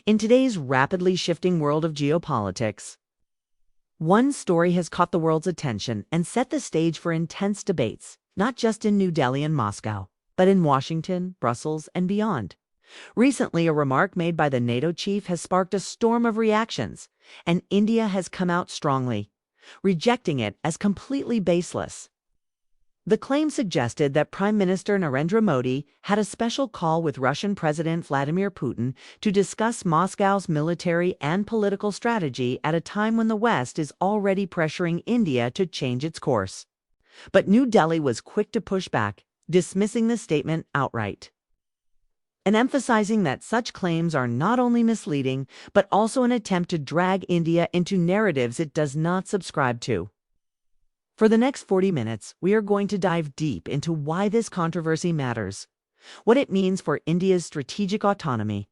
In today's rapidly shifting world of geopolitics, one story has caught the world's attention and set the stage for intense debates, not just in New Delhi and Moscow, but in Washington, Brussels, and beyond. Recently, a remark made by the NATO chief has sparked a storm of reactions, and India has come out strongly, rejecting it as completely baseless. The claim suggested that Prime Minister Narendra Modi had a special call with Russian President Vladimir Putin to discuss Moscow's military and political strategy at a time when the West is already pressuring India to change its course. But New Delhi was quick to push back, dismissing the statement outright, and emphasizing that such claims are not only misleading, but also an attempt to drag India into narratives it does not subscribe to. For the next 40 minutes, we are going to dive deep into why this controversy matters, what it means for India's strategic autonomy,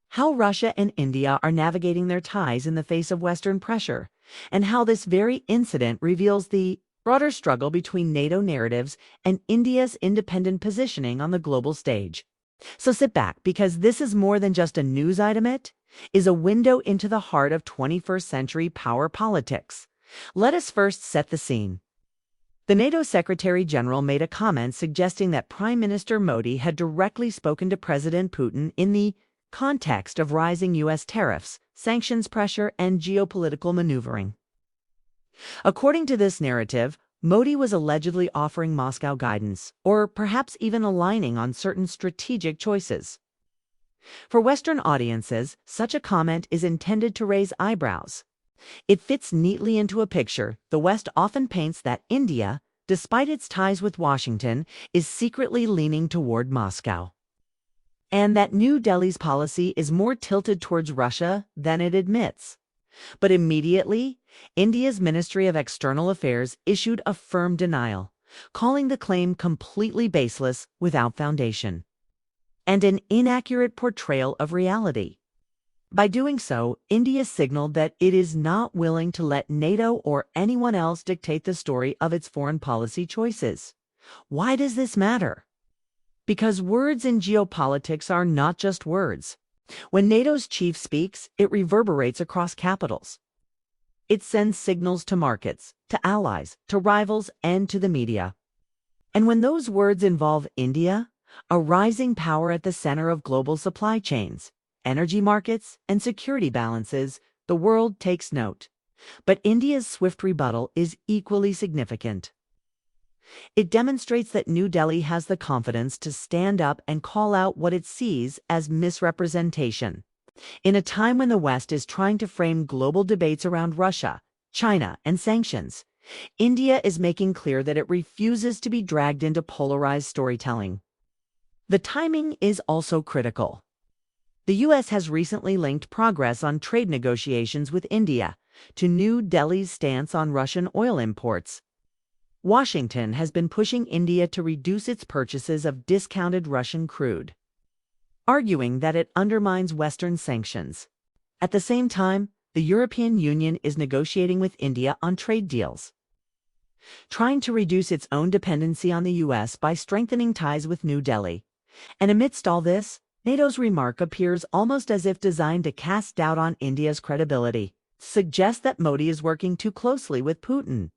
how Russia and India are navigating their ties in the face of Western pressure, and how this very incident reveals the broader struggle between NATO narratives and India's independent positioning on the global stage. So sit back, because this is more than just a news item. It is a window into the heart of 21st century power politics. Let us first set the scene. The NATO Secretary General made a comment suggesting that Prime Minister Modi had directly spoken to President Putin in the context of rising U.S. tariffs, sanctions pressure, and geopolitical maneuvering. According to this narrative, Modi was allegedly offering Moscow guidance, or perhaps even aligning on certain strategic choices. For Western audiences, such a comment is intended to raise eyebrows. It fits neatly into a picture the West often paints that India, despite its ties with Washington, is secretly leaning toward Moscow, and that New Delhi's policy is more tilted towards Russia than it admits. But immediately, India's Ministry of External Affairs issued a firm denial, calling the claim completely baseless, without foundation, and an inaccurate portrayal of reality. By doing so, India signaled that it is not willing to let NATO or anyone else dictate the story of its foreign policy choices. Why does this matter? Because words in geopolitics are not just words. When NATO's chief speaks, it reverberates across capitals. It sends signals to markets, to allies, to rivals, and to the media. And when those words involve India, a rising power at the center of global supply chains, energy markets, and security balances, the world takes note. But India's swift rebuttal is equally significant. It demonstrates that New Delhi has the confidence to stand up and call out what it sees as misrepresentation. In a time when the West is trying to frame global debates around Russia, China, and sanctions, India is making clear that it refuses to be dragged into polarized storytelling. The timing is also critical. The U.S. has recently linked progress on trade negotiations with India to New Delhi's stance on Russian oil imports. Washington has been pushing India to reduce its purchases of discounted Russian crude, arguing that it undermines Western sanctions. At the same time, the European Union is negotiating with India on trade deals, trying to reduce its own dependency on the U.S. by strengthening ties with New Delhi. And amidst all this, NATO's remark appears almost as if designed to cast doubt on India's credibility, suggest that Modi is working too closely with Putin.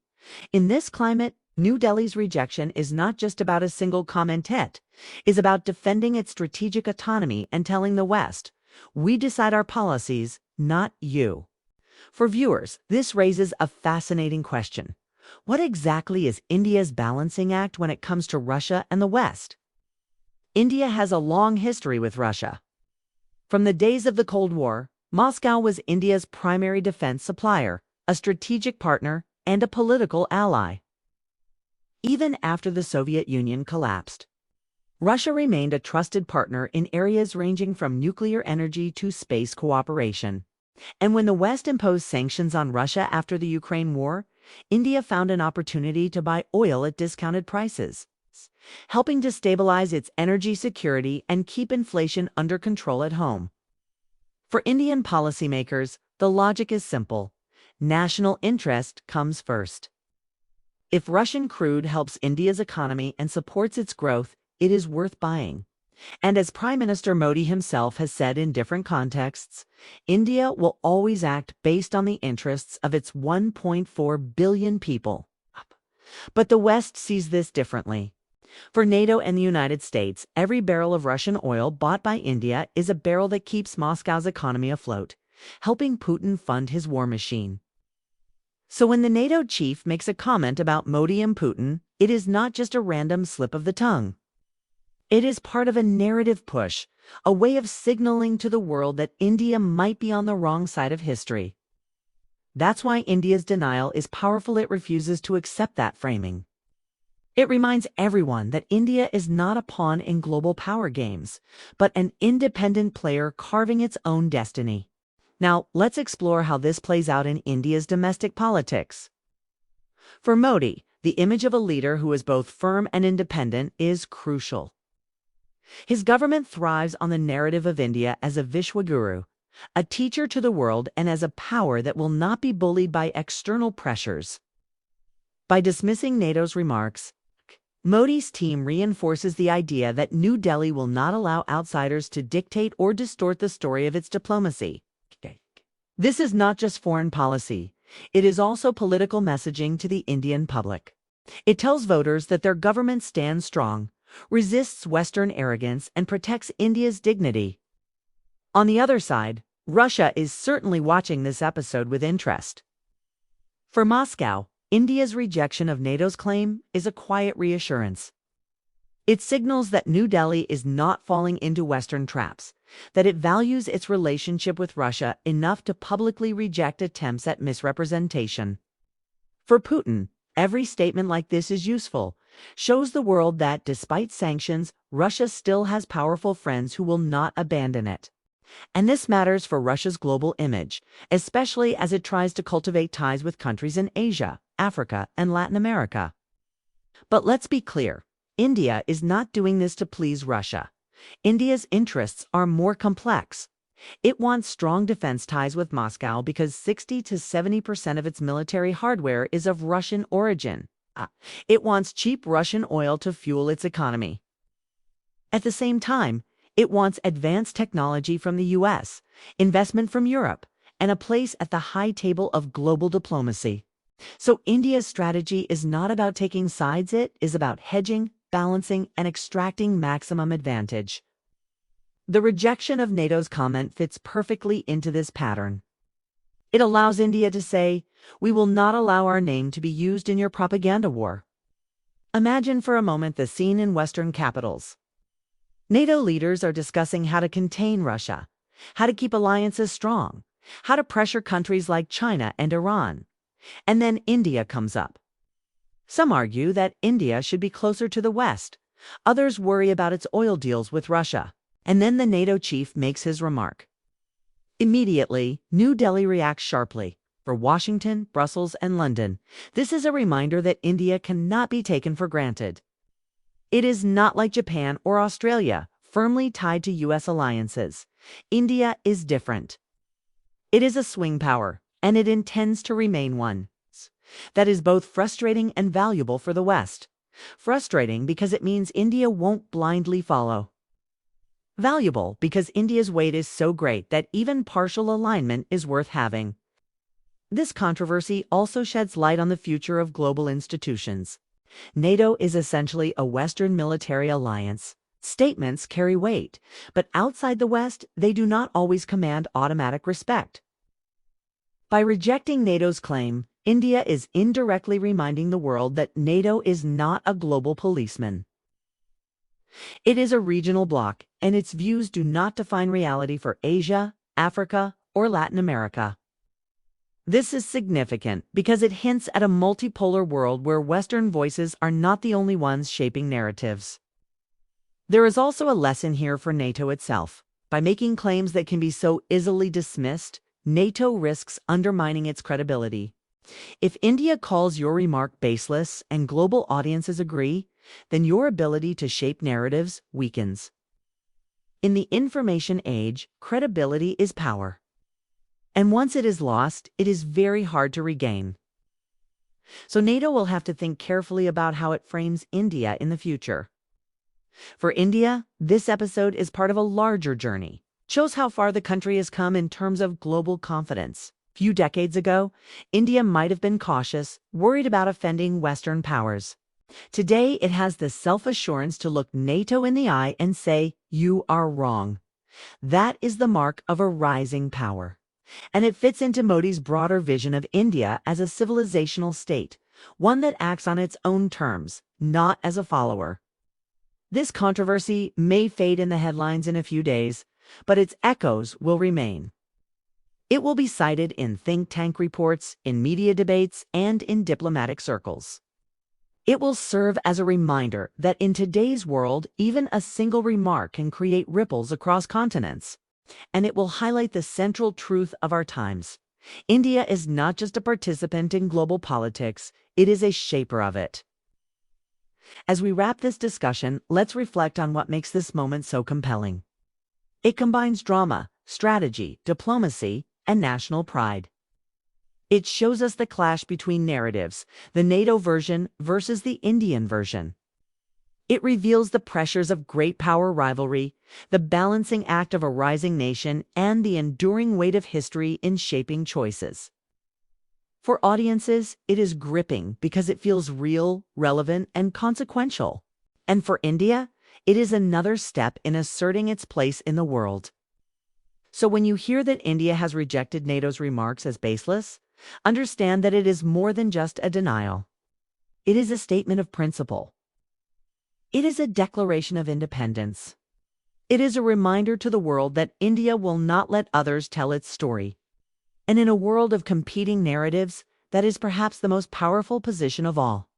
In this climate, New Delhi's rejection is not just about a single comment. It is about defending its strategic autonomy and telling the West, we decide our policies, not you. For viewers, this raises a fascinating question. What exactly is India's balancing act when it comes to Russia and the West? India has a long history with Russia. From the days of the Cold War, Moscow was India's primary defense supplier, a strategic partner, and a political ally. Even after the Soviet Union collapsed, Russia remained a trusted partner in areas ranging from nuclear energy to space cooperation. And when the West imposed sanctions on Russia after the Ukraine war, India found an opportunity to buy oil at discounted prices, helping to stabilize its energy security and keep inflation under control at home. For Indian policymakers, the logic is simple. National interest comes first. If Russian crude helps India's economy and supports its growth, it is worth buying. And as Prime Minister Modi himself has said in different contexts, India will always act based on the interests of its 1.4 billion people. But the West sees this differently. For NATO and the United States, every barrel of Russian oil bought by India is a barrel that keeps Moscow's economy afloat, helping Putin fund his war machine. So when the NATO chief makes a comment about Modi and Putin, it is not just a random slip of the tongue. It is part of a narrative push, a way of signaling to the world that India might be on the wrong side of history. That's why India's denial is powerful. It refuses to accept that framing. It reminds everyone that India is not a pawn in global power games, but an independent player carving its own destiny. Now, let's explore how this plays out in India's domestic politics. For Modi, the image of a leader who is both firm and independent is crucial. His government thrives on the narrative of India as a Vishwaguru, a teacher to the world, and as a power that will not be bullied by external pressures. By dismissing NATO's remarks, Modi's team reinforces the idea that New Delhi will not allow outsiders to dictate or distort the story of its diplomacy. This is not just foreign policy, it is also political messaging to the Indian public. It tells voters that their government stands strong, resists Western arrogance, and protects India's dignity. On the other side, Russia is certainly watching this episode with interest. For Moscow, India's rejection of NATO's claim is a quiet reassurance. It signals that New Delhi is not falling into Western traps, that it values its relationship with Russia enough to publicly reject attempts at misrepresentation. For Putin, every statement like this is useful, shows the world that, despite sanctions, Russia still has powerful friends who will not abandon it. And this matters for Russia's global image, especially as it tries to cultivate ties with countries in Asia, Africa, and Latin America. But let's be clear, India is not doing this to please Russia. India's interests are more complex. It wants strong defense ties with Moscow because 60 to 70% of its military hardware is of Russian origin. It wants cheap Russian oil to fuel its economy. At the same time, it wants advanced technology from the US, investment from Europe, and a place at the high table of global diplomacy. So India's strategy is not about taking sides, it is about hedging, balancing, and extracting maximum advantage. The rejection of NATO's comment fits perfectly into this pattern. It allows India to say, "We will not allow our name to be used in your propaganda war." Imagine for a moment the scene in Western capitals. NATO leaders are discussing how to contain Russia, how to keep alliances strong, how to pressure countries like China and Iran. And then India comes up. Some argue that India should be closer to the West. Others worry about its oil deals with Russia. And then the NATO chief makes his remark. Immediately, New Delhi reacts sharply. For Washington, Brussels, and London, this is a reminder that India cannot be taken for granted. It is not like Japan or Australia, firmly tied to US alliances. India is different. It is a swing power, and it intends to remain one. That is both frustrating and valuable for the West. Frustrating because it means India won't blindly follow. Valuable because India's weight is so great that even partial alignment is worth having. This controversy also sheds light on the future of global institutions. NATO is essentially a Western military alliance. Statements carry weight, but outside the West, they do not always command automatic respect. By rejecting NATO's claim, India is indirectly reminding the world that NATO is not a global policeman. It is a regional bloc, and its views do not define reality for Asia, Africa, or Latin America. This is significant because it hints at a multipolar world where Western voices are not the only ones shaping narratives. There is also a lesson here for NATO itself. By making claims that can be so easily dismissed, NATO risks undermining its credibility. If India calls your remark baseless and global audiences agree, then your ability to shape narratives weakens. In the information age, credibility is power. And once it is lost, it is very hard to regain. So NATO will have to think carefully about how it frames India in the future. For India, this episode is part of a larger journey. Shows how far the country has come in terms of global confidence. Few decades ago, India might have been cautious, worried about offending Western powers. Today, it has the self-assurance to look NATO in the eye and say, "You are wrong." That is the mark of a rising power. And it fits into Modi's broader vision of India as a civilizational state, one that acts on its own terms, not as a follower. This controversy may fade in the headlines in a few days, but its echoes will remain. It will be cited in think tank reports, in media debates, and in diplomatic circles. It will serve as a reminder that in today's world, even a single remark can create ripples across continents. And it will highlight the central truth of our times. India is not just a participant in global politics, it is a shaper of it. As we wrap this discussion, let's reflect on what makes this moment so compelling. It combines drama, strategy, diplomacy, and national pride. It shows us the clash between narratives, the NATO version versus the Indian version. It reveals the pressures of great power rivalry, the balancing act of a rising nation, and the enduring weight of history in shaping choices. For audiences, it is gripping because it feels real, relevant, and consequential. And for India, it is another step in asserting its place in the world. So when you hear that India has rejected NATO's remarks as baseless, understand that it is more than just a denial. It is a statement of principle. It is a declaration of independence. It is a reminder to the world that India will not let others tell its story. And in a world of competing narratives, that is perhaps the most powerful position of all.